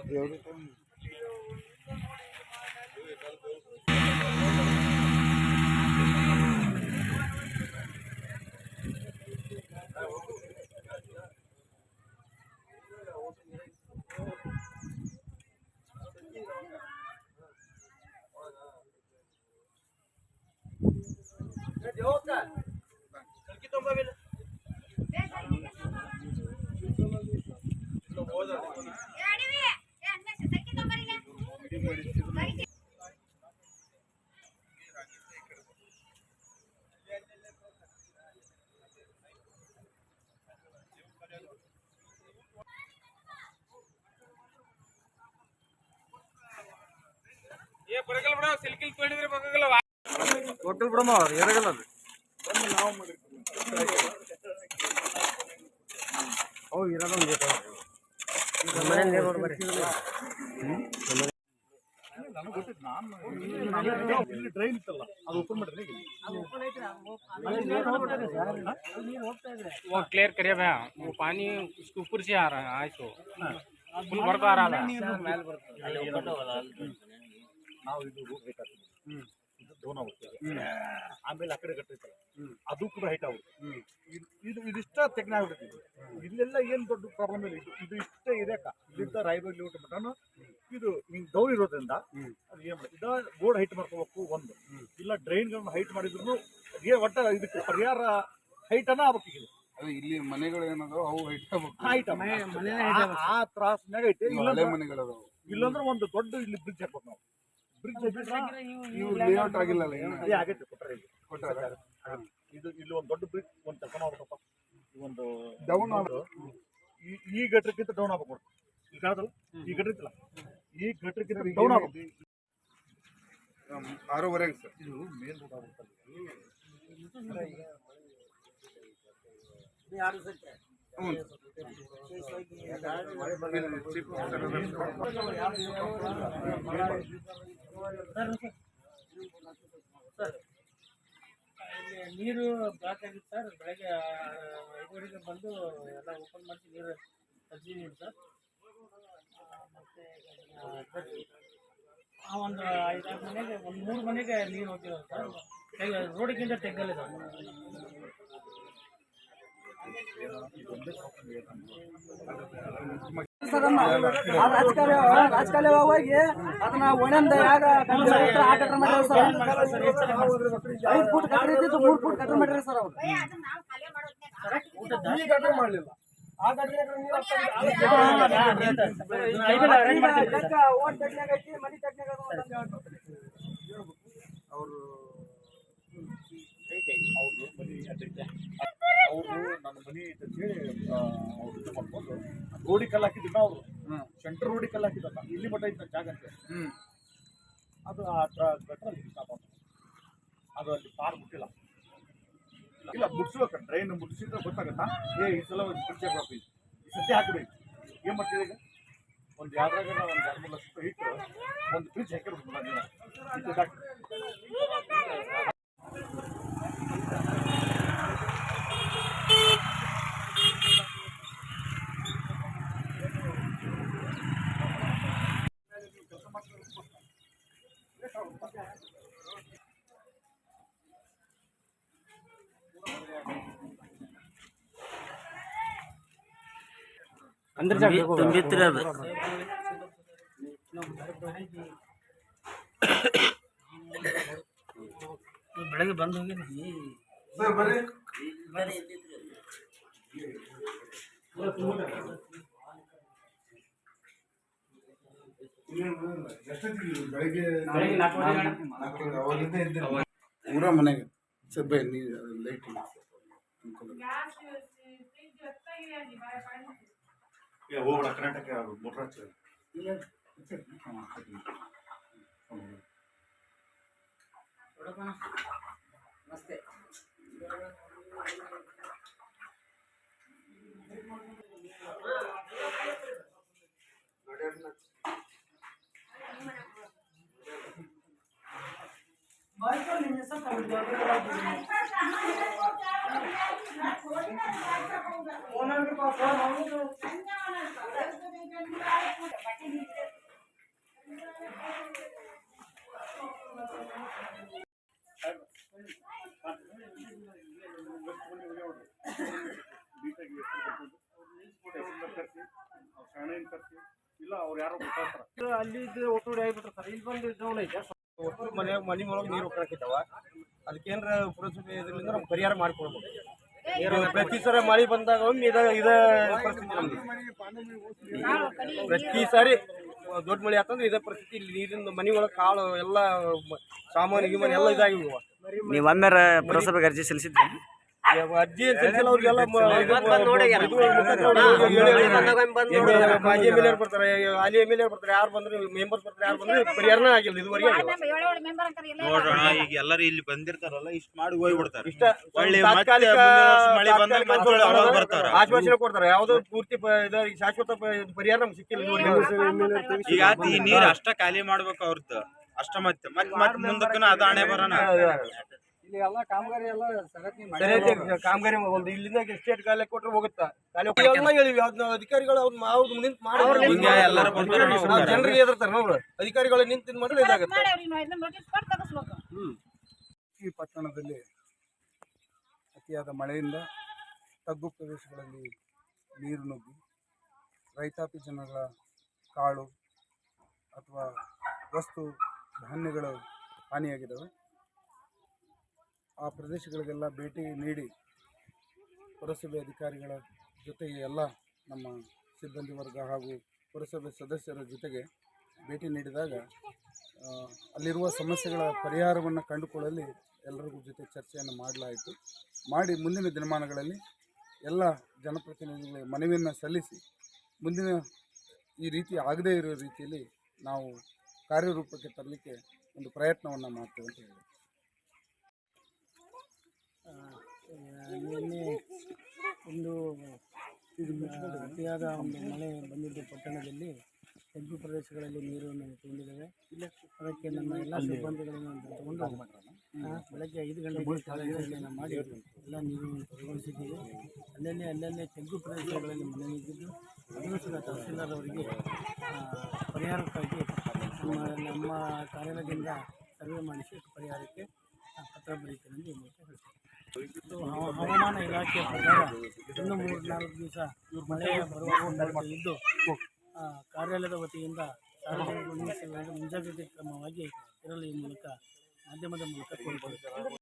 ये बरगल बड़ा सिल्किल तोड़िದ್ರೆ ಬಗಗಲ ಟೋಟಲ್ ಬಿಡಮ್ಮ ಎರಗಲ್ಲ ಅದು ಒಂದು ನಾವು ಮಾಡಿರ್ತೀವಿ ಓ ಇರೋದು ಇದೆ ಮನೆ ನೇರೋಡ್ ಬರಿ ನಾನು ಗೊತ್ತಿತ್ತು ನಾನು ಇಲ್ಲಿ ಡ್ರೈನ್ ಇತ್ತಲ್ಲ ಅದು ಓಪನ್ ಮಾಡಿದ್ರೆ ಅದು ಓಪನ್ ಐತ್ರಾ वो क्लियर करिए भैया वो पानी उसके ऊपर से आ रहा है आज तो फुल भर आ रहा है ನಾವು ಇದು ರೂಟ್ ಹೈಟ್ ಆಗ್ತೀವಿ ಇದು ಡೌನ್ ಆಗುತ್ತೆ ಆಮೇಲೆ ಆ ಕಡೆ ಕಟ್ಟಿರ್ತಾರೆ ಅದು ಕೂಡ ಹೈಟ್ ಆಗುತ್ತೆ ಇದು ಇದಿಷ್ಟ ತೆಗ್ನ ಆಗ್ಬಿಡ್ತೀವಿ ಇಲ್ಲೆಲ್ಲ ಏನು ದೊಡ್ಡ ಪ್ರಾಬ್ಲಮ್ ಇಲ್ಲ ಇದು ಇಷ್ಟೇ ಇದೆಕ್ಕ ಇಲ್ಲಿಂದ ರಾಯಬಾಗ್ ಲೇಔಟ್ ಮಟನು ಇದು ಹಿಂಗೆ ಡೌನ್ ಇರೋದ್ರಿಂದ ಅದು ಏನು ಮಾಡಿ ಇದು ಬೋರ್ಡ್ ಹೈಟ್ ಮಾಡ್ಕೋಬೇಕು ಒಂದು ಇಲ್ಲ ಡ್ರೈನ್ಗಳನ್ನ ಹೈಟ್ ಮಾಡಿದ್ರು ಒಟ್ಟ ಇದಕ್ಕೆ ಪರಿಹಾರ ಹೈಟನ್ನ ಆಗ್ಬೇಕು ಇದು ಅದು ಇಲ್ಲಿ ಮನೆಗಳು ಏನದಾವ ಅವು ಹೈಟ್ ಆ ತ್ರಾಸ್ನಾಗ ಐತೆ ಹಳೆ ಮನೆಗಳು ಇಲ್ಲಂದ್ರೆ ಒಂದು ದೊಡ್ಡ ಇಲ್ಲಿ ಬ್ರಿಡ್ಜ್ ಹಾಕ್ಬೇಕು ನಾವು ಬ್ರಿಡ್ಜ್ ನೀವು ಲೇಔಟ್ ಆಗಿಲ್ಲಲ್ಲ ಆಗೈತೆ ಕೊಟ್ಟರೆ ಇದು ಇಲ್ಲಿ ಒಂದು ದೊಡ್ಡ ಬ್ರಿಡ್ಜ್ ಒಂದು ಕೆಲಸ ಮಾಡ್ಬೇಕಪ್ಪ ಒಂದು ಡೌನ್ ಈ ಗಟ್ರಕ್ಕಿಂತ ಡೌನ್ ಆಗ್ಬೇಕು ಇಲ್ಲಿ ಕಾಣದಲ್ಲ ಈ ಗಟ್ರ ಇತ್ತಲ್ಲ ಈ ಗಟ್ರಕ್ಕಿಂತ ಡೌನ್ ಆಗ್ಬೇಕು 6:30 ಸರ್ ಇದು ಮೇನ್ ರೋಡ್ ಆಗುತ್ತೆ ನೀರು ಬ್ಲಾಕ್ ಆಗಿತ್ತು ಸರ್ ಬೆಳಗ್ಗೆ 5:30ಗೆ ಬಂದು ಎಲ್ಲ ಓಪನ್ ಮಾಡಿ ನೀರು ತೆಗ್ದಿದ್ದೀವಿ ಸರ್ ಮತ್ತು ಒಂದು 5-6 ಮನೆಗೆ ಒಂದು 3 ಮನೆಗೆ ನೀರು ಹೋಗಿರೋದು ಸರ್ ರೋಡಿಗಿಂತ ತೆಗ್ಗಲ್ಲ ರಾಜಕಾಲವಾಗಿ ಅದನ್ನ ಒಣಂದ ಯಾಗ ಆಟ ಮಾಡ್ಯಾರ ಸರ್ 5 ಫೂಟ್ ಕಟ್ಟರ್ ಇದ್ದಿದ್ದು 3 ಫೂಟ್ ಕಟ್ಟರ್ ಮಾಡ್ಯಾರ ಸರ್ ಅವ್ರು ಮಾಡಲಿಲ್ಲ ಆ ಅವರು ನನ್ನ ಮನೆ ಅಂತೇಳಿ ಅವ್ರು ಇದು ಮಾಡ್ಕೊಂಡು ರೋಡಿ ಕಲ್ಲು ಹಾಕಿದ್ರು ಅವರು ಸೆಂಟ್ರ್ ರೋಡಿ ಕಲ್ಲು ಹಾಕಿದ್ರಲ್ಲ ಇಲ್ಲಿ ಮಟ್ಟ ಇದ್ದ ಜಾಗ ಅಂತ ಅದು ಆ ಗಟ್ರಲ್ಲಿ ಸ್ಟಾಪ್ ಆಗ್ತದೆ ಅದು ಅಲ್ಲಿ ಪಾರ್ ಬಿಟ್ಟಿಲ್ಲ ಇಲ್ಲ ಮುಟ್ಸ್ಬೇಕು ಡ್ರೈನ್ ಮುಟ್ಸಿದ್ರೆ ಗೊತ್ತಾಗತ್ತಾ ಈ ಸಲ ಒಂದು ಬ್ರಿಡ್ಜ್ ಹಾಕಬೇಕು ಈ ಸದ್ಯ ಹಾಕಬೇಕು ಏನು ಮಾಡ್ತೀವಿ ಈಗ ಒಂದು ಯಾವ್ದ್ರಾಗ ಒಂದು 2-3 ಲಕ್ಷ ರೂಪಾಯಿ ಇಟ್ಟು ಒಂದು ಬ್ರಿಡ್ಜ್ ಹಾಕಿರ್ಬೇಕು अंदर जाके भीतर ಬೆಳಗ್ಗೆ ಬಂದು ಹೋಗಿ ಊರ ಮನೆಗೆ ಸ್ವಲ್ಪ ಲೈಟ್ ಹೋಗ್ಬೇಡ ಕರ್ನಾಟಕ ಮೋಟ್ರ್ ಹಚ್ಚಿಲ್ಲ ನಮಸ್ತೆ ಶಾಣೆನ್ ಕರ್ಸಿ ಇಲ್ಲ ಅವ್ರು ಯಾರೋ ಗೊತ್ತಾಗ್ತಾರ ಅಲ್ಲಿ ಒತ್ತುಡಿ ಆಗಿಬಿಟ್ರೆ ಸರ್ ಇಲ್ಲಿ ಬಂದು ಡೌನ್ ಐತೆ ಒಟ್ಟು ಮನೆ ಒಳಗೆ ನೀರು ಹೋಗ್ತಾವ ಅದಕ್ಕೇನ್ರ ಪುರಸಭೆ ಇದರಿಂದ ನಮ್ಗೆ ಪರಿಹಾರ ಮಾಡಿಕೊಡ್ಬೇಕು. ಪ್ರತಿ ಸಲ ಮಳೆ ಬಂದಾಗ ಒಮ್ಮೆ ಇದ ಪರಿಸ್ಥಿತಿ ನಮ್ದು. ಪ್ರತಿ ಸಾರಿ ದೊಡ್ಡ ಮಳೆ ಆತಂದ್ರೆ ಇದೇ ಪರಿಸ್ಥಿತಿ. ಇಲ್ಲಿ ನೀರಿನ ಮನೆ ಒಳಗೆ ಕಾಳು ಎಲ್ಲ ಸಾಮಾನು ಗಿಮಾನು ಎಲ್ಲ ಇದಾಗಿವ. ನೀವು ಒಮ್ಮೆ ಪುರಸಭೆಗೆ ಅರ್ಜಿ ಸಲ್ಲಿಸಿದ್ರಿ? ಅರ್ಜಿ ಸಲ್ಲಿಸಲ್ಲ ಅವ್ರಿಗೆಲ್ಲ ಮಾಜಿ MLA ಬರ್ತಾರೆ, ಹಾಲಿ MLA ಬರ್ತಾರೆ, ಯಾರು ಬಂದ್ರೆ ಮೆಂಬರ್ಸ್ ಬರ್ತಾರೆ, ಯಾರು ಬಂದ್ರೆ ಪರಿಹಾರನೇ ಆಗಿಲ್ಲ ಇದುವರೆಗೆ. ನೋಡೋಣ, ಈಗ ಎಲ್ಲರೂ ಇಲ್ಲಿ ಬಂದಿರ್ತಾರಲ್ಲ, ಇಷ್ಟ ಮಾಡಿ ಹೋಗ್ಬಿಡ್ತಾರೆ. ಇಷ್ಟ ಆಶ್ವಾಸನೆ ಕೊಡ್ತಾರೆ, ಯಾವ್ದು ಪೂರ್ತಿ ಶಾಶ್ವತ ಪರಿಹಾರ ನಮ್ಗೆ ಸಿಕ್ಕಿಲ್ಲ ಇದುವರೆಗೆ. ಈಗ ಈ ನೀರ್ ಅಷ್ಟ ಖಾಲಿ ಮಾಡ್ಬೇಕು ಅವ್ರದ್ದು ಅಷ್ಟ ಮತ್ತೆ ಮುಂದಕ್ಕನ ಅದ ಹಣೆ ಬರೋಣ. ಇಲ್ಲಿ ಎಲ್ಲ ಕಾಮಗಾರಿ ಎಲ್ಲ ಸರಿಯಾಗಿ ಕಾಮಗಾರಿ ಒಂದು ಇಲ್ಲಿಂದ ಸ್ಟೇಟ್ ಕಾಲೇ ಕೊಟ್ರೆ ಹೋಗುತ್ತಾ ಎಲ್ಲ ಹೇಳಿವಿ. ಅದನ್ನ ಅಧಿಕಾರಿಗಳು ಅವ್ರು ನಿಂತು ಮಾಡಿ ಜನರಿಗೆ ಎದುರ್ತಾರೆ. ನೋಡ್ರಿ ಅಧಿಕಾರಿಗಳು ನಿಂತು ಮಾಡಿದ್ರೆ ಇದಾಗುತ್ತೆ. ಈ ಪಟ್ಟಣದಲ್ಲಿ ಅತಿಯಾದ ಮಳೆಯಿಂದ ತಗ್ಗು ಪ್ರದೇಶಗಳಲ್ಲಿ ನೀರು ನುಗ್ಗಿ ರೈತಾಪಿ ಜನರ ಕಾಳು ಅಥವಾ ವಸ್ತು ಧಾನ್ಯಗಳು ಹಾನಿಯಾಗಿದ್ದಾವೆ. ಆ ಪ್ರದೇಶಗಳಿಗೆಲ್ಲ ಭೇಟಿ ನೀಡಿ ಪುರಸಭೆ ಅಧಿಕಾರಿಗಳ ಜೊತೆಗೆ ಎಲ್ಲ ನಮ್ಮ ಸಿಬ್ಬಂದಿ ವರ್ಗ ಹಾಗೂ ಪುರಸಭೆ ಸದಸ್ಯರ ಜೊತೆಗೆ ಭೇಟಿ ನೀಡಿದಾಗ ಅಲ್ಲಿರುವ ಸಮಸ್ಯೆಗಳ ಪರಿಹಾರವನ್ನು ಕಂಡುಕೊಳ್ಳಲು ಎಲ್ಲರಿಗೂ ಜೊತೆ ಚರ್ಚೆಯನ್ನು ಮಾಡಲಾಯಿತು. ಮಾಡಿ ಮುಂದಿನ ದಿನಮಾನಗಳಲ್ಲಿ ಎಲ್ಲ ಜನಪ್ರತಿನಿಧಿಗಳಿಗೆ ಮನವಿಯನ್ನು ಸಲ್ಲಿಸಿ ಮುಂದಿನ ಈ ರೀತಿ ಆಗದೇ ಇರೋ ರೀತಿಯಲ್ಲಿ ನಾವು ಕಾರ್ಯರೂಪಕ್ಕೆ ತರಲಿಕ್ಕೆ ಒಂದು ಪ್ರಯತ್ನವನ್ನು ಮಾಡ್ತೇವೆ ಅಂತ ಹೇಳಿ. ನಿನ್ನೆ ಒಂದು ಅತಿಯಾದ ಒಂದು ಮಳೆ ಬಂದಿದ್ದು ಪಟ್ಟಣದಲ್ಲಿ ತಗ್ಗು ಪ್ರದೇಶಗಳಲ್ಲಿ ನೀರನ್ನು ತುಂಬಿದ್ದಾವೆ. ಅದಕ್ಕೆ ನಮ್ಮ ಎಲ್ಲ ಸಿಬ್ಬಂದಿಗಳನ್ನು ತಗೊಂಡು ಬೆಳಗ್ಗೆ 5 ಗಂಟೆಗೆ ಕಾರ್ಯಾಚರಣೆಯನ್ನು ಮಾಡಿ ಎಲ್ಲ ನೀರನ್ನು ತೊಡಗಿಸಿದ್ದೀವಿ. ಅಲ್ಲಲ್ಲೇ ತಗ್ಗು ಪ್ರದೇಶಗಳಲ್ಲಿ ಮನೆ ನಿಂತಿದ್ದು ಅದನ್ನು ಸಹ ತಹಸೀಲ್ದಾರ್ ಅವರಿಗೆ ಪರಿಹಾರಕ್ಕಾಗಿ ನಮ್ಮ ಕಾರ್ಯಾಲಯದಿಂದ ಸರ್ವೆ ಮಾಡಿಸಿ ಪರಿಹಾರಕ್ಕೆ ಪತ್ರ ಬರೀತೇನೆಂದು ಈ ಮೂಲಕ ಹೇಳ್ತಾರೆ. ಹವಾಮಾನ ಇಲಾಖೆಯ ಪ್ರಕಾರ ಇನ್ನು 3-4 ದಿವಸ ಮಳೆ ಬರುವ ಇದ್ದು ಕಾರ್ಯಾಲಯದ ವತಿಯಿಂದ ಸಾರ್ವಜನಿಕ ಮುಂಜಾಗ್ರತೆ ಕ್ರಮವಾಗಿ ಇರಲು ಈ ಮೂಲಕ ಮಾಧ್ಯಮದ ಮೂಲಕ ಕೋರಿಕೊಳ್ಳುತ್ತಾರೆ.